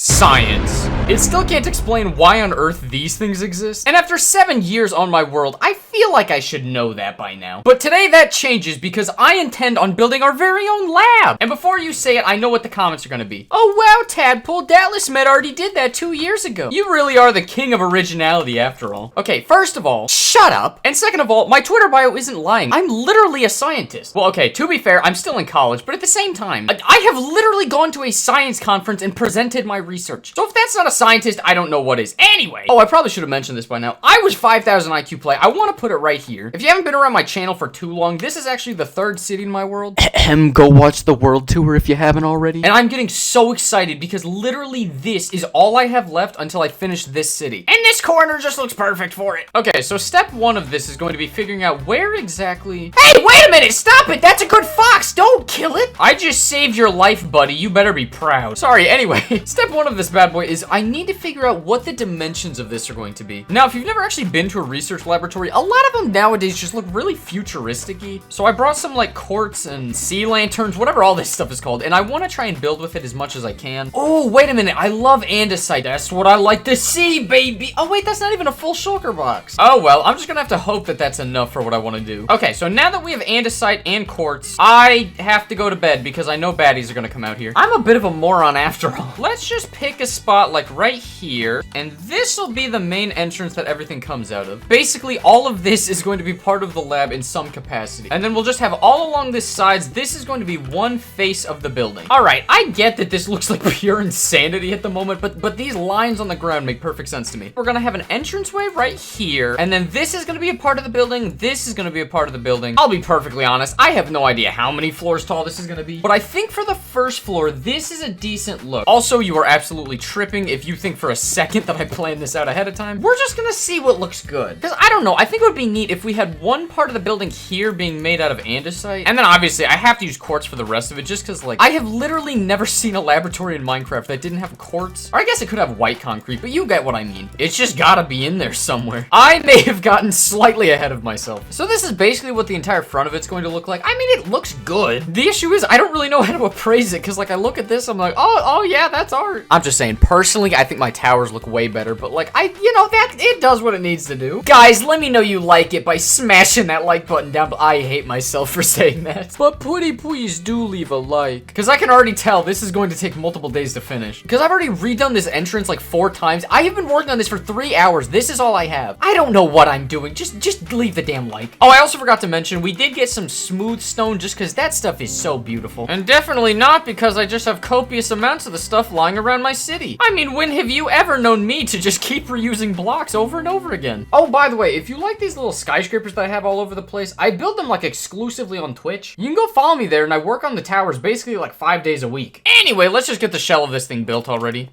Science. It still can't explain why on earth these things exist, and after 7 years on my world, I feel like I should know that by now. But today that changes because I intend on building our very own lab. And before you say it, I know what the comments are gonna be. Oh wow, Tadpole, Dallas Med already did that 2 years ago. You really are the king of originality after all. Okay, first of all, shut up. And second of all, my Twitter bio isn't lying. I'm literally a scientist. Well, okay, to be fair, I'm still in college, but at the same time, I have literally gone to a science conference and presented my research. So if that's not a scientist, I don't know what is. Anyway, oh, I probably should have mentioned this by now. I was 5,000 IQ play. I want to put it right here. If you haven't been around my channel for too long, this is actually the 3rd city in my world. Go watch the world tour if you haven't already. And I'm getting so excited because literally this is all I have left until I finish this city. And this corner just looks perfect for it. Okay, so step 1 of this is going to be figuring out where exactly... Hey, wait a minute! Stop it! That's a good fox! Don't kill it! I just saved your life, buddy. You better be proud. Sorry, anyway. Step 1 of this bad boy is I need to figure out what the dimensions of this are going to be. Now, if you've never actually been to a research laboratory, a lot of them nowadays just look really futuristic-y. So I brought some like quartz and sea lanterns, whatever all this stuff is called, and I want to try and build with it as much as I can. Oh, wait a minute. I love andesite. That's what I like to see, baby. Oh, wait, that's not even a full shulker box. Oh, well, I'm just gonna have to hope that that's enough for what I want to do. Okay, so now that we have andesite and quartz, I have to go to bed because I know baddies are gonna come out here. I'm a bit of a moron after all. Let's just pick a spot like right here, and this will be the main entrance that everything comes out of. Basically, all of this is going to be part of the lab in some capacity. And then we'll just have all along this sides, this is going to be one face of the building. All right, I get that this looks like pure insanity at the moment, but these lines on the ground make perfect sense to me. We're gonna have an entranceway right here, and then this is gonna be a part of the building, this is gonna be a part of the building. I'll be perfectly honest, I have no idea how many floors tall this is gonna be, but I think for the first floor, this is a decent look. Also, you are absolutely tripping if you think for a second that I planned this out ahead of time. We're just gonna see what looks good. Because I don't know, I think it would be neat if we had one part of the building here being made out of andesite. And then obviously I have to use quartz for the rest of it just because like, I have literally never seen a laboratory in Minecraft that didn't have quartz. Or I guess it could have white concrete, but you get what I mean. It's just gotta be in there somewhere. I may have gotten slightly ahead of myself. So this is basically what the entire front of it's going to look like. I mean, it looks good. The issue is I don't really know how to appraise it because like I look at this, I'm like, oh yeah, that's art. I'm just saying, personally, I think my towers look way better, but like, you know, that it does what it needs to do. Guys, let me know you like it by smashing that like button down. I hate myself for saying that. But pretty please do leave a like. Because I can already tell this is going to take multiple days to finish. Because I've already redone this entrance like 4 times. I have been working on this for 3 hours. This is all I have. I don't know what I'm doing. Just leave the damn like. Oh, I also forgot to mention, we did get some smooth stone just because that stuff is so beautiful. And definitely not because I just have copious amounts of the stuff lying around my city. I mean, when have you ever known me to just keep reusing blocks over and over again? Oh, by the way, if you like these little skyscrapers that I have all over the place, I build them like exclusively on Twitch. You can go follow me there and I work on the towers basically like 5 days a week. Anyway, let's just get the shell of this thing built already.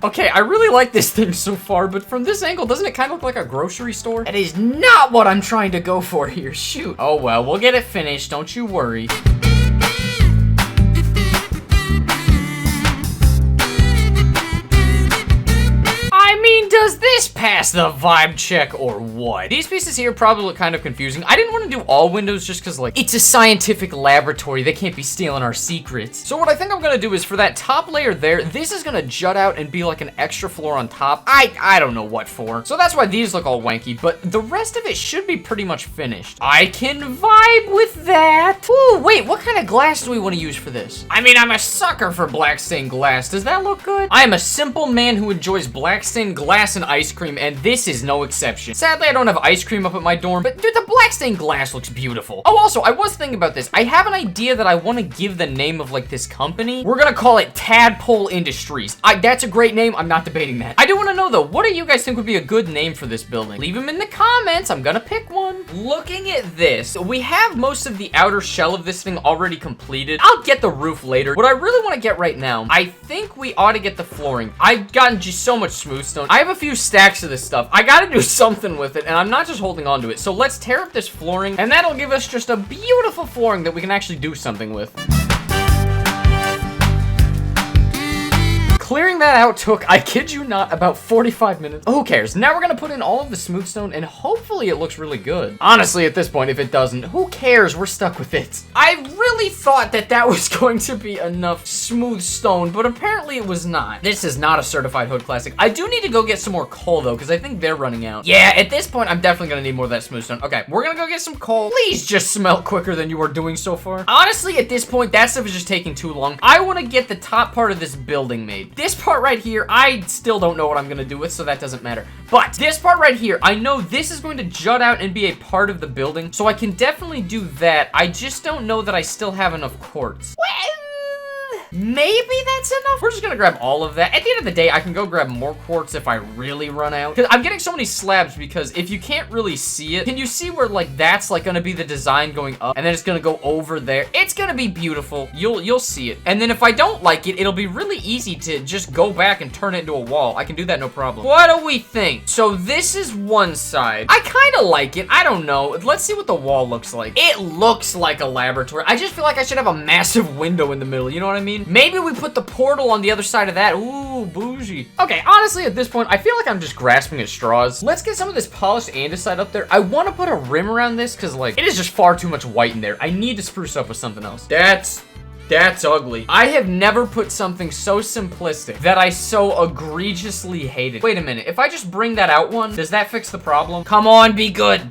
Okay, I really like this thing so far, but from this angle, doesn't it kind of look like a grocery store? That is not what I'm trying to go for here, shoot. Oh well, we'll get it finished, don't you worry. Does this pass the vibe check or what? These pieces here probably look kind of confusing. I didn't want to do all windows just because like, it's a scientific laboratory. They can't be stealing our secrets. So what I think I'm going to do is for that top layer there, this is going to jut out and be like an extra floor on top. I don't know what for. So that's why these look all wanky, but the rest of it should be pretty much finished. I can vibe with that. Ooh, wait, what kind of glass do we want to use for this? I mean, I'm a sucker for black stained glass. Does that look good? I am a simple man who enjoys black stained glass and ice cream, and this is no exception. Sadly, I don't have ice cream up at my dorm, but dude, the black stained glass looks beautiful. Oh, also, I was thinking about this. I have an idea that I want to give the name of like this company. We're gonna call it Tadpole Industries. That's a great name. I'm not debating that. I do want to know though, what do you guys think would be a good name for this building? Leave them in the comments. I'm gonna pick one. Looking at this, we have most of the outer shell of this thing already completed. I'll get the roof later. What I really want to get right now, I think we ought to get the flooring. I've gotten just so much smooth stone. I have a few stacks of this stuff. I gotta do something with it, and I'm not just holding on to it. So let's tear up this flooring, and that'll give us just a beautiful flooring that we can actually do something with. Clearing that out took, I kid you not, about 45 minutes. Who cares? Now we're gonna put in all of the smooth stone and hopefully it looks really good. Honestly, at this point, if it doesn't, who cares? We're stuck with it. I really thought that that was going to be enough smooth stone, but apparently it was not. This is not a certified hood classic. I do need to go get some more coal though, because I think they're running out. Yeah, at this point, I'm definitely gonna need more of that smooth stone. Okay, we're gonna go get some coal. Please just smelt quicker than you are doing so far. Honestly, at this point, that stuff is just taking too long. I want to get the top part of this building made. This part right here, I still don't know what I'm gonna do with, so that doesn't matter. But this part right here, I know this is going to jut out and be a part of the building, so I can definitely do that. I just don't know that I still have enough quartz. Maybe that's enough. We're just gonna grab all of that. At the end of the day, I can go grab more quartz if I really run out. Because I'm getting so many slabs because if you can't really see it, can you see where like that's like gonna be the design going up and then it's gonna go over there? It's gonna be beautiful. You'll see it. And then if I don't like it, it'll be really easy to just go back and turn it into a wall. I can do that no problem. What do we think? So this is one side. I kind of like it. I don't know. Let's see what the wall looks like. It looks like a laboratory. I just feel like I should have a massive window in the middle. You know what I mean? Maybe we put the portal on the other side of that. Ooh, bougie. Okay, honestly, at this point, I feel like I'm just grasping at straws. Let's get some of this polished andesite up there. I want to put a rim around this because, like, it is just far too much white in there. I need to spruce up with something else. That's ugly. I have never put something so simplistic that I so egregiously hated. Wait a minute. If I just bring that out one, does that fix the problem? Come on, be good.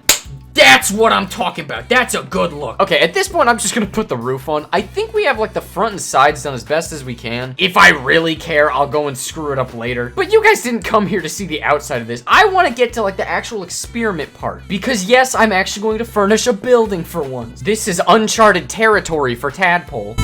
That's what I'm talking about. That's a good look. Okay, at this point, I'm just gonna put the roof on. I think we have like the front and sides done as best as we can. If I really care, I'll go and screw it up later. But you guys didn't come here to see the outside of this. I want to get to like the actual experiment part. Because yes, I'm actually going to furnish a building for once. This is uncharted territory for Tadpole.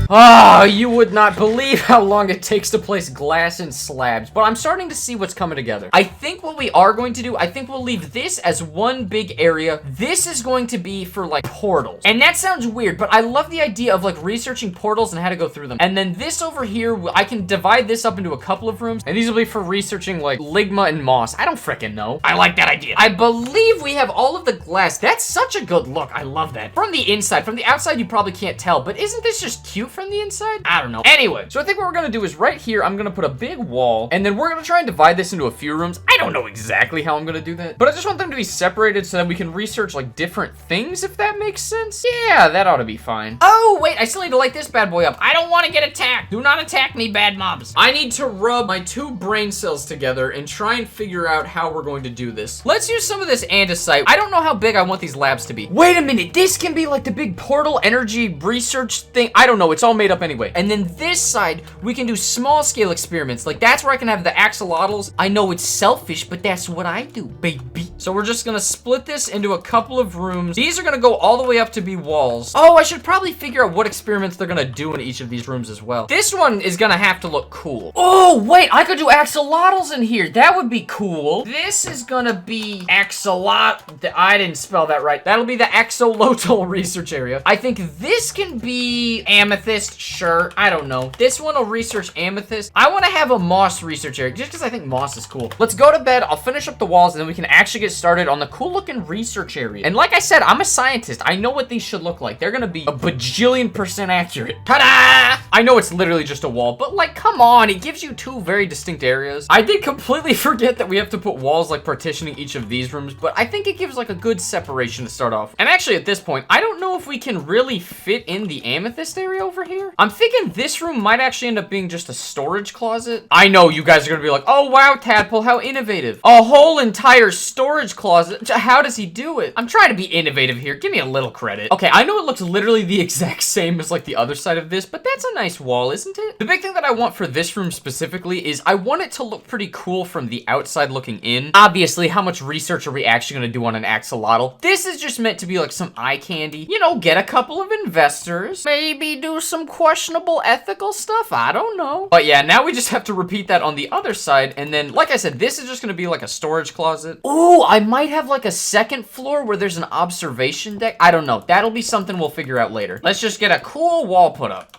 Ah, you would not believe how long it takes to place glass in slabs, but I'm starting to see what's coming together. I think what we are going to do, I think we'll leave this as one big area. This is going to be for like portals. And that sounds weird, but I love the idea of like researching portals and how to go through them. And then this over here, I can divide this up into a couple of rooms, and these will be for researching like ligma and moss. I don't frickin' know. I like that idea. I believe we have all of the glass. That's such a good look. I love that. From the inside, from the outside, you probably can't tell, but isn't this just cute from the inside? I don't know. Anyway, so I think what we're gonna do is right here, I'm gonna put a big wall, and then we're gonna try and divide this into a few rooms. I don't know exactly how I'm gonna do that, but I just want them to be separated so that we can research like different things, if that makes sense. Yeah, that ought to be fine. Oh, wait, I still need to light this bad boy up. I don't want to get attacked. Do not attack me, bad mobs. I need to rub my two brain cells together and try and figure out how we're going to do this. Let's use some of this andesite. I don't know how big I want these labs to be. Wait a minute, this can be like the big portal energy research thing. I don't know, it's all made up anyway. And then this side, we can do small scale experiments. Like that's where I can have the axolotls. I know it's selfish, but that's what I do, baby. So we're just gonna split this into a couple of rooms. These are gonna go all the way up to be walls. Oh, I should probably figure out what experiments they're gonna do in each of these rooms as well. This one is gonna have to look cool. Oh, wait, I could do axolotls in here. That would be cool. This is gonna be axolot. I didn't spell that right. That'll be the axolotl research area. I think this can be amethyst. Sure, I don't know. This one will research amethyst. I want to have a moss research area just because I think moss is cool. Let's go to bed. I'll finish up the walls and then we can actually get started on the cool looking research area. And like I said, I'm a scientist. I know what these should look like. They're gonna be a bajillion% accurate. Ta-da! I know it's literally just a wall, but like, come on. It gives you two very distinct areas. I did completely forget that we have to put walls like partitioning each of these rooms, but I think it gives like a good separation to start off. And actually at this point, I don't know if we can really fit in the amethyst area over here. I'm thinking this room might actually end up being just a storage closet. I know you guys are gonna be like, oh wow, Tadpole, how innovative. A whole entire storage closet. How does he do it? I'm trying to be innovative here. Give me a little credit. Okay, I know it looks literally the exact same as like the other side of this, but that's a nice wall, isn't it? The big thing that I want for this room specifically is I want it to look pretty cool from the outside looking in. Obviously, how much research are we actually gonna do on an axolotl? This is just meant to be like some eye candy. You know, get a couple of investors. Maybe do some questionable ethical stuff. I don't know. But yeah, now we just have to repeat that on the other side. And then, like I said, this is just gonna be like a storage closet. Ooh, I might have like a second floor where there's an observation deck. I don't know. That'll be something we'll figure out later. Let's just get a cool wall put up.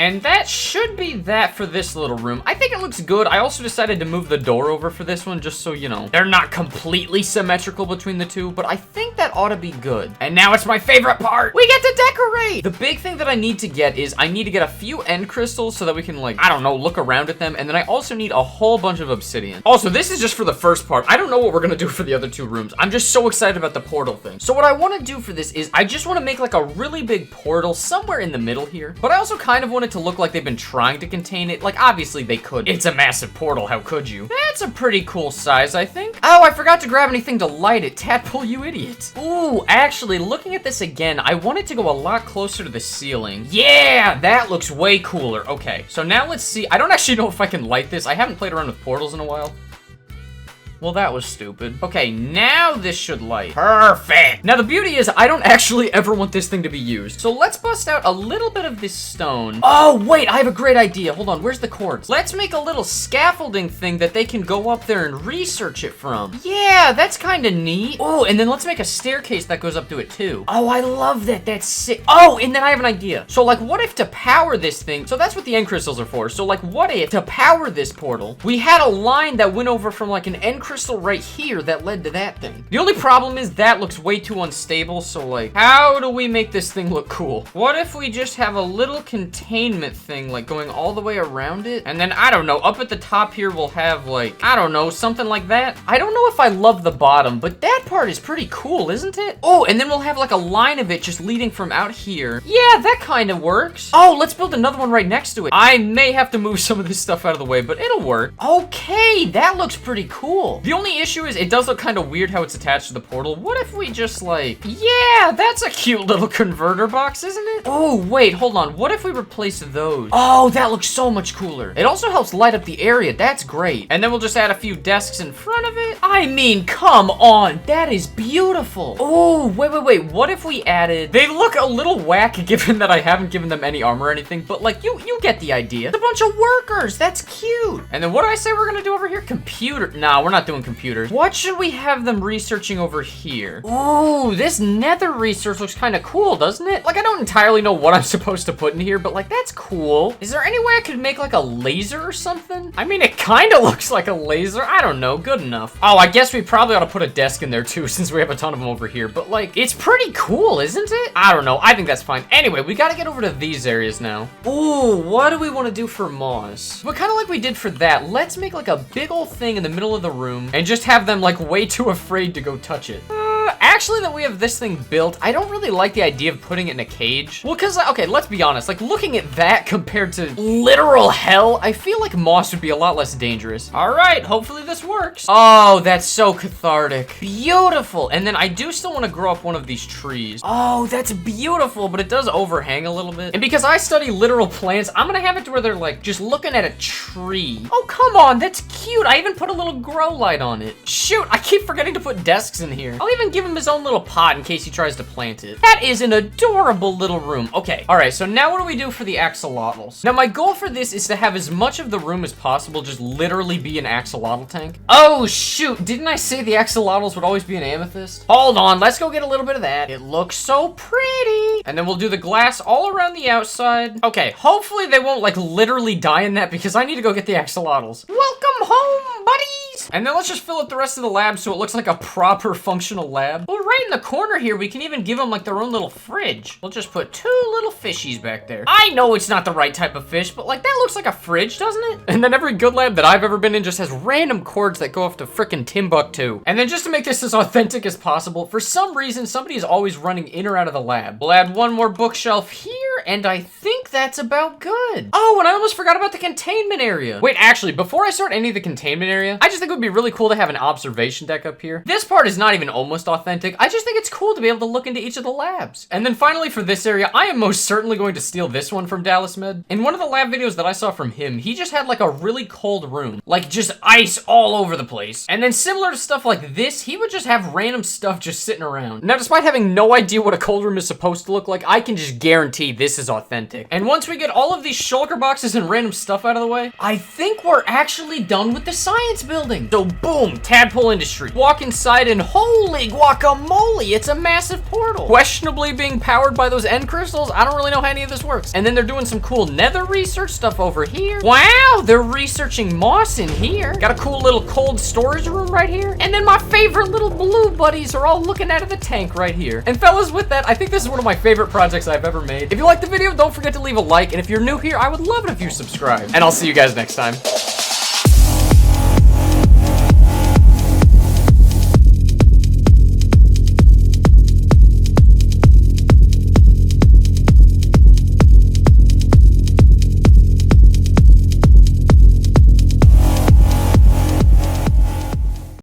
And that should be that for this little room. I think it looks good. I also decided to move the door over for this one just so, you know, they're not completely symmetrical between the two, but I think that ought to be good. And now it's my favorite part. We get to decorate. The big thing that I need to get is I need to get a few end crystals so that we can, like, I don't know, look around at them. And then I also need a whole bunch of obsidian. Also, this is just for the first part. I don't know what we're gonna do for the other two rooms. I'm just so excited about the portal thing. So what I want to do for this is I just want to make like a really big portal somewhere in the middle here. But I also kind of want it to look like they've been trying to contain it. Like, obviously they could. It's a massive portal. How could you? That's a pretty cool size, I think. Oh, I forgot to grab anything to light it. Tadpole, you idiot. Ooh, actually, looking at this again, I want it to go a lot closer to the ceiling. Yeah, that looks way cooler. Okay, so now let's see. I don't actually know if I can light this. I haven't played around with portals in a while. Well, that was stupid. Okay, now this should light. Perfect. Now, the beauty is I don't actually ever want this thing to be used. So let's bust out a little bit of this stone. Oh, wait, I have a great idea. Hold on, where's the cords? Let's make a little scaffolding thing that they can go up there and research it from. Yeah, that's kind of neat. Oh, and then let's make a staircase that goes up to it too. Oh, I love that. That's sick. Oh, and then I have an idea. So, like, what if to power this thing, so that's what the end crystals are for. So, like, what if to power this portal, we had a line that went over from, like, an end crystal right here that led to that thing. The only problem is that looks way too unstable, so like, how do we make this thing look cool? What if we just have a little containment thing, like going all the way around it? And then, I don't know, up at the top here we'll have like, I don't know, something like that. I don't know if I love the bottom, but that part is pretty cool, isn't it? Oh, and then we'll have like a line of it just leading from out here. Yeah, that kind of works. Oh, let's build another one right next to it. I may have to move some of this stuff out of the way, but it'll work. Okay, that looks pretty cool. The only issue is it does look kind of weird how it's attached to the portal. What if we just like, yeah, that's a cute little converter box, isn't it? Oh, wait, hold on. What if we replace those? Oh, that looks so much cooler. It also helps light up the area. That's great. And then we'll just add a few desks in front of it. I mean, come on. That is beautiful. Oh, wait. What if we added, they look a little whack given that I haven't given them any armor or anything, but like you get the idea. It's a bunch of workers. That's cute. And then what do I say we're gonna do over here? Computer. Nah, we're not doing computers. What should we have them researching over here? Ooh, this nether research looks kind of cool, doesn't it? Like, I don't entirely know what I'm supposed to put in here, but like, that's cool. Is there any way I could make like a laser or something? I mean, it kind of looks like a laser. I don't know, good enough. Oh, I guess we probably ought to put a desk in there too, since we have a ton of them over here, but like, it's pretty cool, isn't it? I don't know, I think that's fine. Anyway, we gotta get over to these areas now. Ooh, what do we want to do for moss? But kind of like we did for that, let's make like a big old thing in the middle of the room and just have them like way too afraid to go touch it. Actually, that we have this thing built, I don't really like the idea of putting it in a cage. Well, because, okay, let's be honest, like, looking at that compared to literal hell, I feel like moss would be a lot less dangerous. All right, hopefully this works. Oh, that's so cathartic. Beautiful. And then I do still want to grow up one of these trees. Oh, that's beautiful, but it does overhang a little bit. And because I study literal plants, I'm gonna have it to where they're, like, just looking at a tree. Oh, come on, that's cute. I even put a little grow light on it. Shoot, I keep forgetting to put desks in here. I'll even give him his own little pot in case he tries to plant it. That is an adorable little room. Okay, all right, so now what do we do for the axolotls? Now, my goal for this is to have as much of the room as possible just literally be an axolotl tank. Oh, shoot, didn't I say the axolotls would always be an amethyst? Hold on, let's go get a little bit of that. It looks so pretty. And then we'll do the glass all around the outside. Okay, hopefully they won't, like, literally die in that because I need to go get the axolotls. Welcome home, buddies! And then let's just fill up the rest of the lab so it looks like a proper functional lab. Well, right in the corner here, we can even give them like their own little fridge. We'll just put 2 little fishies back there. I know it's not the right type of fish, but like that looks like a fridge, doesn't it? And then every good lab that I've ever been in just has random cords that go off to frickin' Timbuktu. And then just to make this as authentic as possible, for some reason, somebody is always running in or out of the lab. We'll add one more bookshelf here, and I think that's about good. Oh, and I almost forgot about the containment area. Wait, actually, before I start any of the containment area, I just think it would be really cool to have an observation deck up here. This part is not even almost authentic. I just think it's cool to be able to look into each of the labs. And then finally for this area, I am most certainly going to steal this one from Dallas Med. In one of the lab videos that I saw from him, he just had like a really cold room, like just ice all over the place. And then similar to stuff like this, he would just have random stuff just sitting around. Now, despite having no idea what a cold room is supposed to look like, I can just guarantee this is authentic. And And once we get all of these shulker boxes and random stuff out of the way, I think we're actually done with the science building. So boom, tadpole industry. Walk inside and holy guacamole, it's a massive portal. Questionably being powered by those end crystals. I don't really know how any of this works. And then they're doing some cool nether research stuff over here. Wow, they're researching moss in here. Got a cool little cold storage room right here. And then my favorite little blue buddies are all looking out of the tank right here. And fellas, with that, I think this is one of my favorite projects I've ever made. If you liked the video, don't forget to leave a like. And if you're new here, I would love it if you subscribe. And I'll see you guys next time.